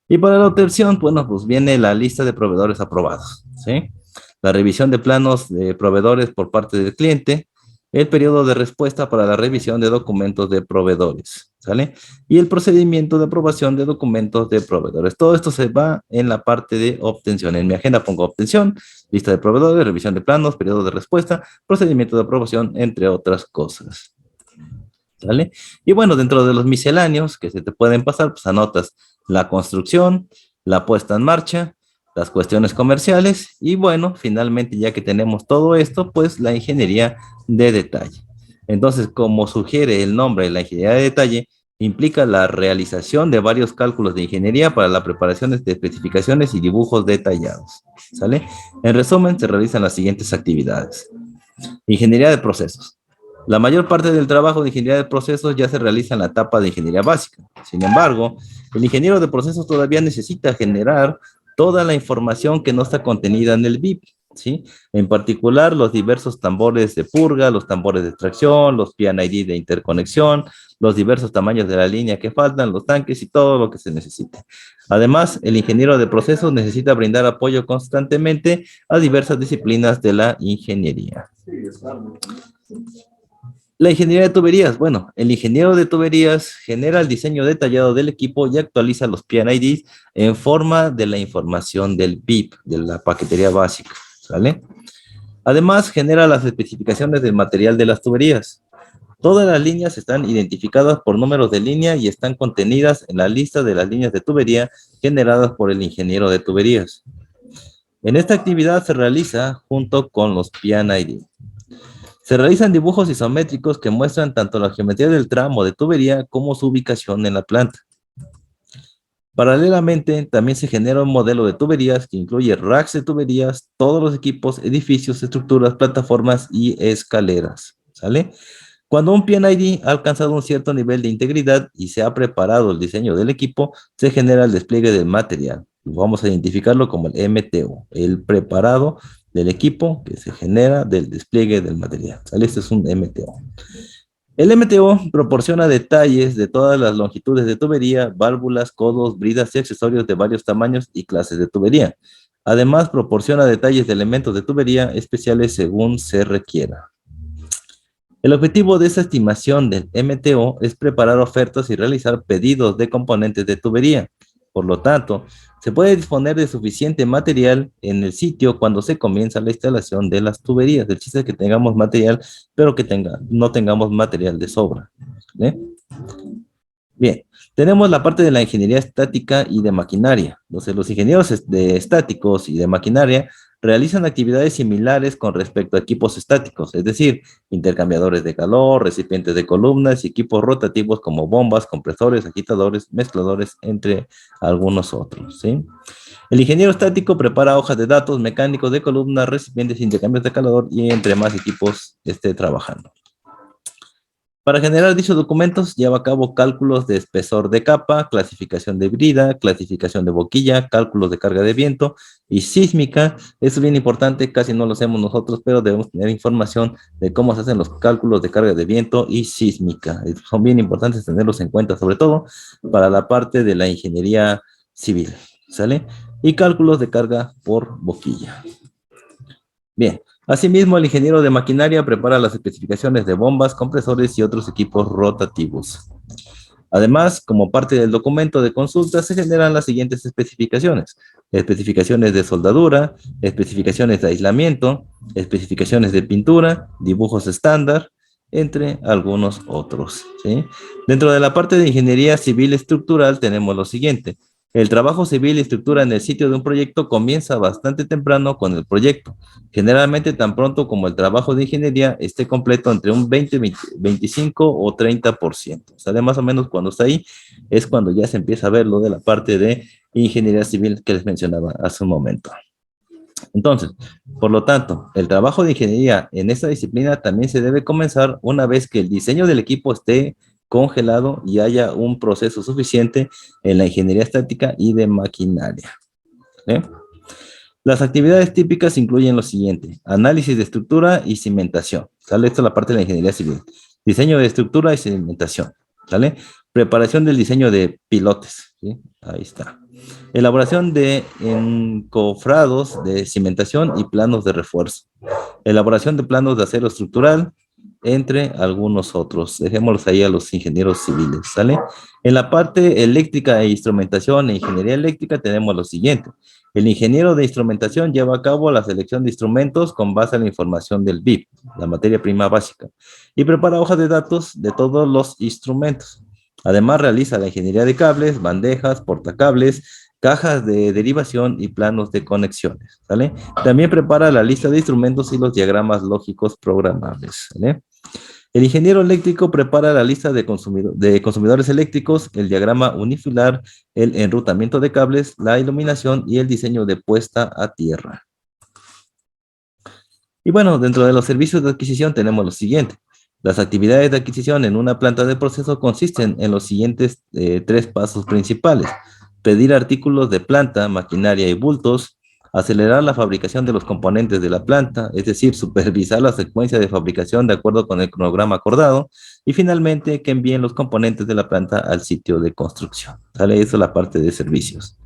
Y para la obtención, bueno, pues viene la lista de proveedores aprobados, ¿sí? La revisión de planos de proveedores por parte del cliente, el periodo de respuesta para la revisión de documentos de proveedores, ¿sale? Y el procedimiento de aprobación de documentos de proveedores. Todo esto se va en la parte de obtención. En mi agenda pongo obtención, lista de proveedores, revisión de planos, periodo de respuesta, procedimiento de aprobación, entre otras cosas, ¿sale? Y bueno, dentro de los misceláneos que se te pueden pasar, pues anotas la construcción, la puesta en marcha, las cuestiones comerciales y bueno, finalmente ya que tenemos todo esto, pues la ingeniería de detalle. Entonces, como sugiere el nombre, la ingeniería de detalle implica la realización de varios cálculos de ingeniería para la preparación de especificaciones y dibujos detallados. ¿Sale? En resumen, se realizan las siguientes actividades. Ingeniería de procesos. La mayor parte del trabajo de ingeniería de procesos ya se realiza en la etapa de ingeniería básica. Sin embargo, el ingeniero de procesos todavía necesita generar toda la información que no está contenida en el BIP, ¿sí? En particular, los diversos tambores de purga, los tambores de extracción, los PID de interconexión, los diversos tamaños de la línea que faltan, los tanques y todo lo que se necesite. Además, el ingeniero de procesos necesita brindar apoyo constantemente a diversas disciplinas de la ingeniería. La ingeniería de tuberías. Bueno, el ingeniero de tuberías genera el diseño detallado del equipo y actualiza los PIDs en forma de la información del BIP, de la paquetería básica, ¿sale? Además, genera las especificaciones del material de las tuberías. Todas las líneas están identificadas por números de línea y están contenidas en la lista de las líneas de tubería generadas por el ingeniero de tuberías. En esta actividad se realiza junto con los PID. Se realizan dibujos isométricos que muestran tanto la geometría del tramo de tubería como su ubicación en la planta. Paralelamente, también se genera un modelo de tuberías que incluye racks de tuberías, todos los equipos, edificios, estructuras, plataformas y escaleras. ¿Sale? Cuando un PID ha alcanzado un cierto nivel de integridad y se ha preparado el diseño del equipo, se genera el despliegue del material. Vamos a identificarlo como el MTO, el preparado del equipo que se genera del despliegue del material. ¿Sale? Este es un MTO. El MTO proporciona detalles de todas las longitudes de tubería, válvulas, codos, bridas y accesorios de varios tamaños y clases de tubería. Además, proporciona detalles de elementos de tubería especiales según se requiera. El objetivo de esta estimación del MTO es preparar ofertas y realizar pedidos de componentes de tubería. Por lo tanto, se puede disponer de suficiente material en el sitio cuando se comienza la instalación de las tuberías. El chiste es que tengamos material, pero que no tengamos material de sobra. ¿Eh? Bien, tenemos la parte de la ingeniería estática y de maquinaria. Entonces, los ingenieros estáticos y de maquinaria realizan actividades similares con respecto a equipos estáticos, es decir, intercambiadores de calor, recipientes de columnas y equipos rotativos como bombas, compresores, agitadores, mezcladores, entre algunos otros, ¿sí? El ingeniero estático prepara hojas de datos mecánicos de columnas, recipientes, intercambios de calor y entre más equipos esté trabajando. Para generar dichos documentos, lleva a cabo cálculos de espesor de capa, clasificación de brida, clasificación de boquilla, cálculos de carga de viento y sísmica. Esto es bien importante, casi no lo hacemos nosotros, pero debemos tener información de cómo se hacen los cálculos de carga de viento y sísmica. Son bien importantes tenerlos en cuenta, sobre todo para la parte de la ingeniería civil, ¿sale? Y cálculos de carga por boquilla. Bien. Asimismo, el ingeniero de maquinaria prepara las especificaciones de bombas, compresores y otros equipos rotativos. Además, como parte del documento de consulta, se generan las siguientes especificaciones. Especificaciones de soldadura, especificaciones de aislamiento, especificaciones de pintura, dibujos estándar, entre algunos otros, ¿sí? Dentro de la parte de ingeniería civil estructural tenemos lo siguiente. El trabajo civil y estructura en el sitio de un proyecto comienza bastante temprano con el proyecto. Generalmente tan pronto como el trabajo de ingeniería esté completo entre un 20, 25 o 30%. ¿Sale? Más o menos cuando está ahí es cuando ya se empieza a ver lo de la parte de ingeniería civil que les mencionaba hace un momento. Entonces, por lo tanto, el trabajo de ingeniería en esta disciplina también se debe comenzar una vez que el diseño del equipo esté congelado y haya un proceso suficiente en la ingeniería estática y de maquinaria. ¿Eh? Las actividades típicas incluyen lo siguiente: análisis de estructura y cimentación. ¿Sale? Esto es la parte de la ingeniería civil. Diseño de estructura y cimentación. ¿Sale? Preparación del diseño de pilotes. ¿Sí? Ahí está. Elaboración de encofrados de cimentación y planos de refuerzo. Elaboración de planos de acero estructural, entre algunos otros. Dejémoslos ahí a los ingenieros civiles, ¿sale? En la parte eléctrica e instrumentación e ingeniería eléctrica tenemos lo siguiente. El ingeniero de instrumentación lleva a cabo la selección de instrumentos con base en la información del BIP, la materia prima básica, y prepara hojas de datos de todos los instrumentos. Además, realiza la ingeniería de cables, bandejas, portacables, cajas de derivación y planos de conexiones, ¿vale? También prepara la lista de instrumentos y los diagramas lógicos programables, ¿vale? El ingeniero eléctrico prepara la lista de consumidores eléctricos, el diagrama unifilar, el enrutamiento de cables, la iluminación y el diseño de puesta a tierra. Y bueno, dentro de los servicios de adquisición tenemos lo siguiente. Las actividades de adquisición en una planta de proceso consisten en los siguientes 3 pasos principales. Pedir artículos de planta, maquinaria y bultos, acelerar la fabricación de los componentes de la planta, es decir, supervisar la secuencia de fabricación de acuerdo con el cronograma acordado, y finalmente que envíen los componentes de la planta al sitio de construcción. ¿Sale? Eso es la parte de servicios.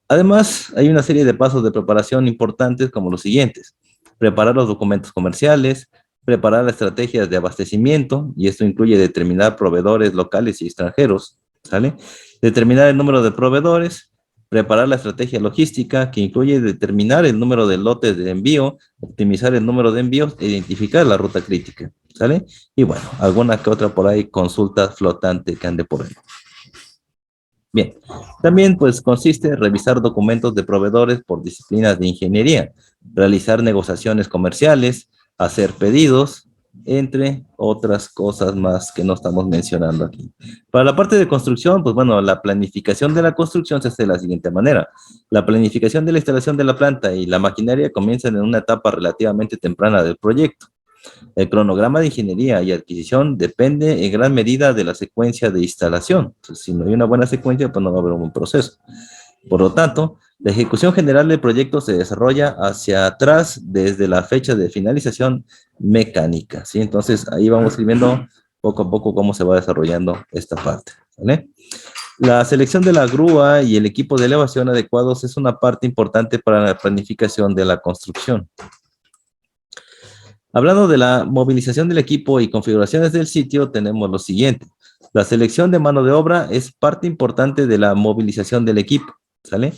Además, hay una serie de pasos de preparación importantes como los siguientes. Preparar los documentos comerciales, preparar estrategias de abastecimiento, y esto incluye determinar proveedores locales y extranjeros, ¿sale? Determinar el número de proveedores, preparar la estrategia logística, que incluye determinar el número de lotes de envío, optimizar el número de envíos e identificar la ruta crítica, ¿sale? Y bueno, alguna que otra por ahí consulta flotante que ande por ahí. Bien, también pues consiste en revisar documentos de proveedores por disciplinas de ingeniería, realizar negociaciones comerciales, hacer pedidos, entre otras cosas más que no estamos mencionando aquí. Para la parte de construcción, pues bueno, la planificación de la construcción se hace de la siguiente manera. La planificación de la instalación de la planta y la maquinaria comienzan en una etapa relativamente temprana del proyecto. El cronograma de ingeniería y adquisición depende en gran medida de la secuencia de instalación. Entonces, si no hay una buena secuencia, pues no va a haber un buen proceso. Por lo tanto, la ejecución general del proyecto se desarrolla hacia atrás desde la fecha de finalización mecánica, ¿sí? Entonces, ahí vamos a ir viendo poco a poco cómo se va desarrollando esta parte, ¿vale? La selección de la grúa y el equipo de elevación adecuados es una parte importante para la planificación de la construcción. Hablando de la movilización del equipo y configuraciones del sitio, tenemos lo siguiente. La selección de mano de obra es parte importante de la movilización del equipo, ¿sale?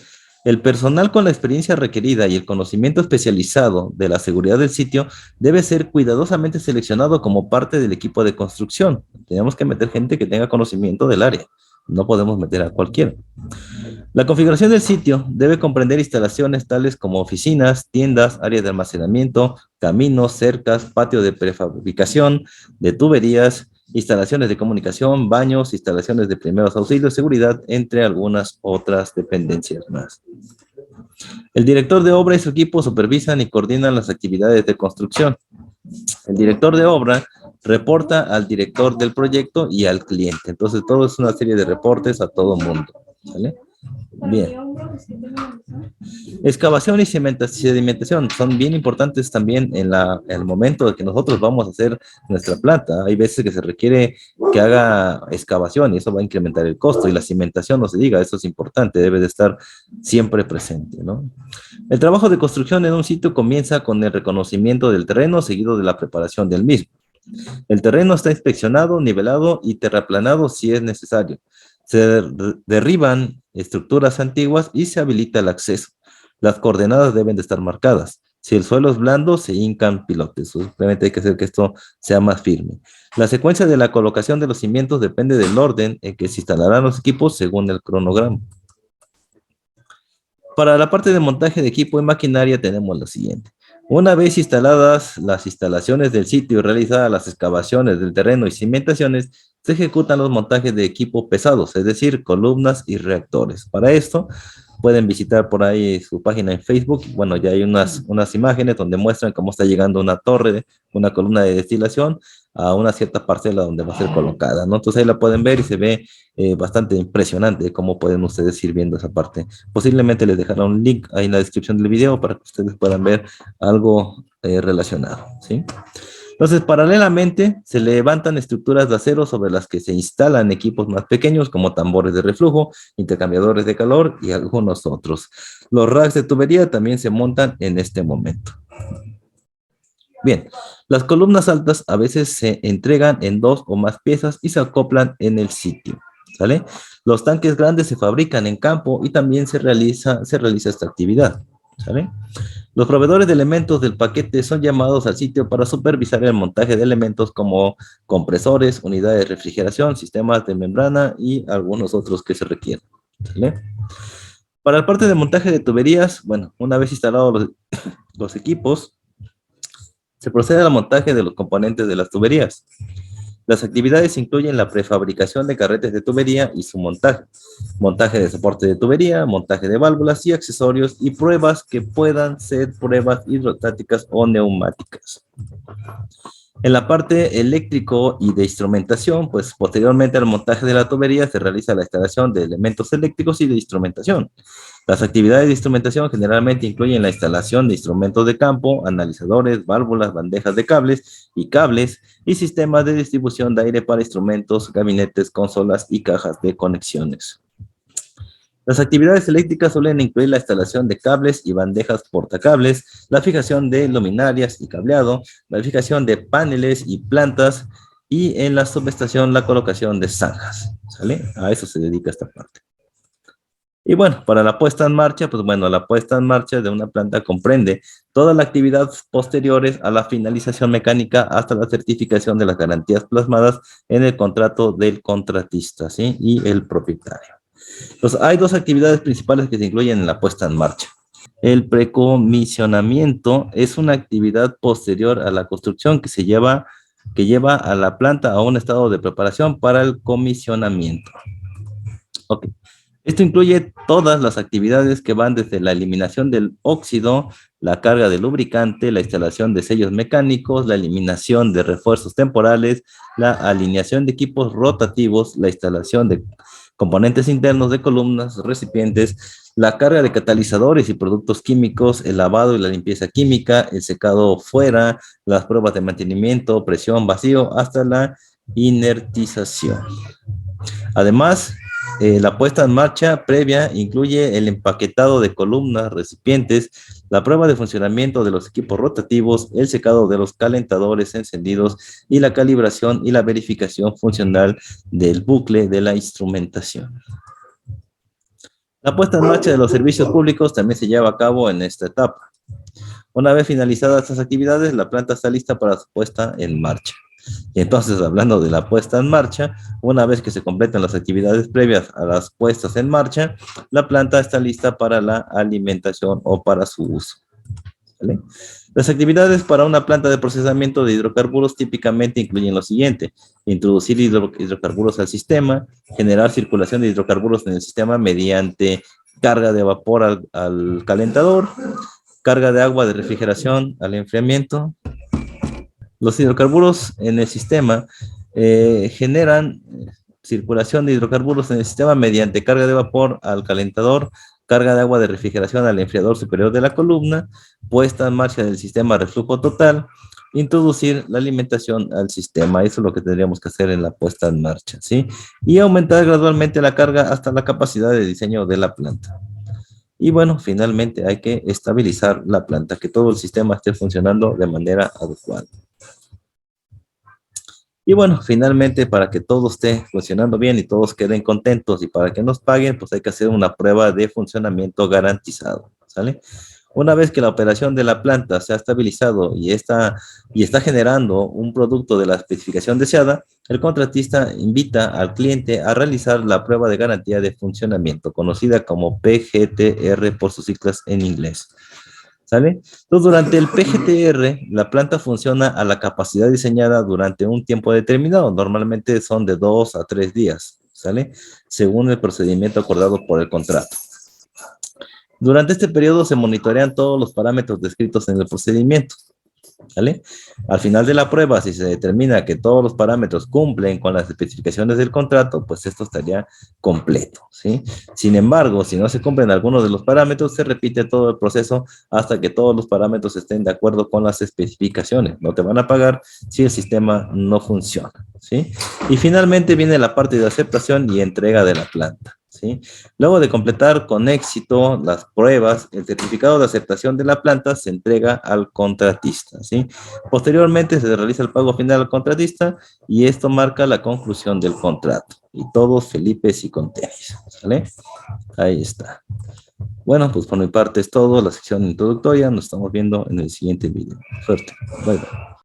El personal con la experiencia requerida y el conocimiento especializado de la seguridad del sitio debe ser cuidadosamente seleccionado como parte del equipo de construcción. Tenemos que meter gente que tenga conocimiento del área. No podemos meter a cualquiera. La configuración del sitio debe comprender instalaciones tales como oficinas, tiendas, áreas de almacenamiento, caminos, cercas, patio de prefabricación, de tuberías, instalaciones de comunicación, baños, instalaciones de primeros auxilios, seguridad, entre algunas otras dependencias más. El director de obra y su equipo supervisan y coordinan las actividades de construcción. El director de obra reporta al director del proyecto y al cliente. Entonces, todo es una serie de reportes a todo mundo, ¿vale? Bien. Excavación y sedimentación son bien importantes también en el momento de que nosotros vamos a hacer nuestra planta. Hay veces que se requiere que haga excavación y eso va a incrementar el costo, y la cimentación, no se diga, eso es importante, debe de estar siempre presente, ¿no? El trabajo de construcción en un sitio comienza con el reconocimiento del terreno, seguido de la preparación del mismo. El terreno está inspeccionado, nivelado y terraplanado si es necesario. Se derriban estructuras antiguas y se habilita el acceso. Las coordenadas deben de estar marcadas. Si el suelo es blando, se hincan pilotes. Simplemente hay que hacer que esto sea más firme. La secuencia de la colocación de los cimientos depende del orden en que se instalarán los equipos según el cronograma. Para la parte de montaje de equipo y maquinaria tenemos lo siguiente. Una vez instaladas las instalaciones del sitio y realizadas las excavaciones del terreno y cimentaciones, se ejecutan los montajes de equipo pesados, es decir, columnas y reactores. Para esto, pueden visitar por ahí su página en Facebook. Bueno, ya hay unas imágenes donde muestran cómo está llegando una torre, una columna de destilación a una cierta parcela donde va a ser colocada, ¿no? Entonces ahí la pueden ver y se ve bastante impresionante cómo pueden ustedes ir viendo esa parte. Posiblemente les dejaré un link ahí en la descripción del video para que ustedes puedan ver algo relacionado, ¿sí? Entonces, paralelamente, se levantan estructuras de acero sobre las que se instalan equipos más pequeños como tambores de reflujo, intercambiadores de calor y algunos otros. Los racks de tubería también se montan en este momento. Bien, las columnas altas a veces se entregan en 2 o más piezas y se acoplan en el sitio, ¿sale? Los tanques grandes se fabrican en campo y también se realiza esta actividad, ¿sale? Los proveedores de elementos del paquete son llamados al sitio para supervisar el montaje de elementos como compresores, unidades de refrigeración, sistemas de membrana y algunos otros que se requieren, ¿sale? Para la parte de montaje de tuberías, bueno, una vez instalados los equipos, se procede al montaje de los componentes de las tuberías. Las actividades incluyen la prefabricación de carretes de tubería y su montaje, montaje de soporte de tubería, montaje de válvulas y accesorios y pruebas que puedan ser pruebas hidrostáticas o neumáticas. En la parte eléctrico y de instrumentación, pues posteriormente al montaje de la tubería se realiza la instalación de elementos eléctricos y de instrumentación. Las actividades de instrumentación generalmente incluyen la instalación de instrumentos de campo, analizadores, válvulas, bandejas de cables y sistemas de distribución de aire para instrumentos, gabinetes, consolas y cajas de conexiones. Las actividades eléctricas suelen incluir la instalación de cables y bandejas portacables, la fijación de luminarias y cableado, la fijación de paneles y plantas, y en la subestación la colocación de zanjas, ¿sale? A eso se dedica esta parte. Y bueno, para la puesta en marcha, pues bueno, la puesta en marcha de una planta comprende toda la actividad posteriores a la finalización mecánica hasta la certificación de las garantías plasmadas en el contrato del contratista, ¿sí? Y el propietario. Entonces, hay dos actividades principales que se incluyen en la puesta en marcha. El precomisionamiento es una actividad posterior a la construcción que lleva a la planta a un estado de preparación para el comisionamiento. Ok. Esto incluye todas las actividades que van desde la eliminación del óxido, la carga de lubricante, la instalación de sellos mecánicos, la eliminación de refuerzos temporales, la alineación de equipos rotativos, la instalación de componentes internos de columnas, recipientes, la carga de catalizadores y productos químicos, el lavado y la limpieza química, el secado fuera, las pruebas de mantenimiento, presión, vacío, hasta la inertización. Además, la puesta en marcha previa incluye el empaquetado de columnas, recipientes, la prueba de funcionamiento de los equipos rotativos, el secado de los calentadores encendidos y la calibración y la verificación funcional del bucle de la instrumentación. La puesta en marcha de los servicios públicos también se lleva a cabo en esta etapa. Una vez finalizadas estas actividades, la planta está lista para su puesta en marcha. Y entonces, hablando de la puesta en marcha, una vez que se completan las actividades previas a las puestas en marcha, la planta está lista para la alimentación o para su uso. ¿Vale? Las actividades para una planta de procesamiento de hidrocarburos típicamente incluyen lo siguiente: introducir hidrocarburos al sistema, generar circulación de hidrocarburos en el sistema mediante carga de vapor al calentador, carga de agua de refrigeración al enfriamiento. Los hidrocarburos en el sistema generan circulación de hidrocarburos en el sistema mediante carga de vapor al calentador, carga de agua de refrigeración al enfriador superior de la columna, puesta en marcha del sistema reflujo total, introducir la alimentación al sistema. Eso es lo que tendríamos que hacer en la puesta en marcha, ¿sí? Y aumentar gradualmente la carga hasta la capacidad de diseño de la planta. Y bueno, finalmente hay que estabilizar la planta, que todo el sistema esté funcionando de manera adecuada. Y bueno, finalmente, para que todo esté funcionando bien y todos queden contentos y para que nos paguen, pues hay que hacer una prueba de funcionamiento garantizado, ¿sale? Una vez que la operación de la planta se ha estabilizado y está generando un producto de la especificación deseada, el contratista invita al cliente a realizar la prueba de garantía de funcionamiento, conocida como PGTR por sus siglas en inglés. ¿Sale? Entonces, durante el PGTR, la planta funciona a la capacidad diseñada durante un tiempo determinado. Normalmente son de 2 a 3 días, ¿sale? Según el procedimiento acordado por el contrato. Durante este periodo se monitorean todos los parámetros descritos en el procedimiento, ¿vale? Al final de la prueba, si se determina que todos los parámetros cumplen con las especificaciones del contrato, pues esto estaría completo, ¿sí? Sin embargo, si no se cumplen algunos de los parámetros, se repite todo el proceso hasta que todos los parámetros estén de acuerdo con las especificaciones. No te van a pagar si el sistema no funciona, ¿sí? Y finalmente viene la parte de aceptación y entrega de la planta, ¿sí? Luego de completar con éxito las pruebas, el certificado de aceptación de la planta se entrega al contratista, ¿sí? Posteriormente se realiza el pago final al contratista y esto marca la conclusión del contrato. Y todos felices y contentos, ¿sale? Ahí está. Bueno, pues por mi parte es todo, la sección introductoria. Nos estamos viendo en el siguiente video. Suerte. Bye, bye.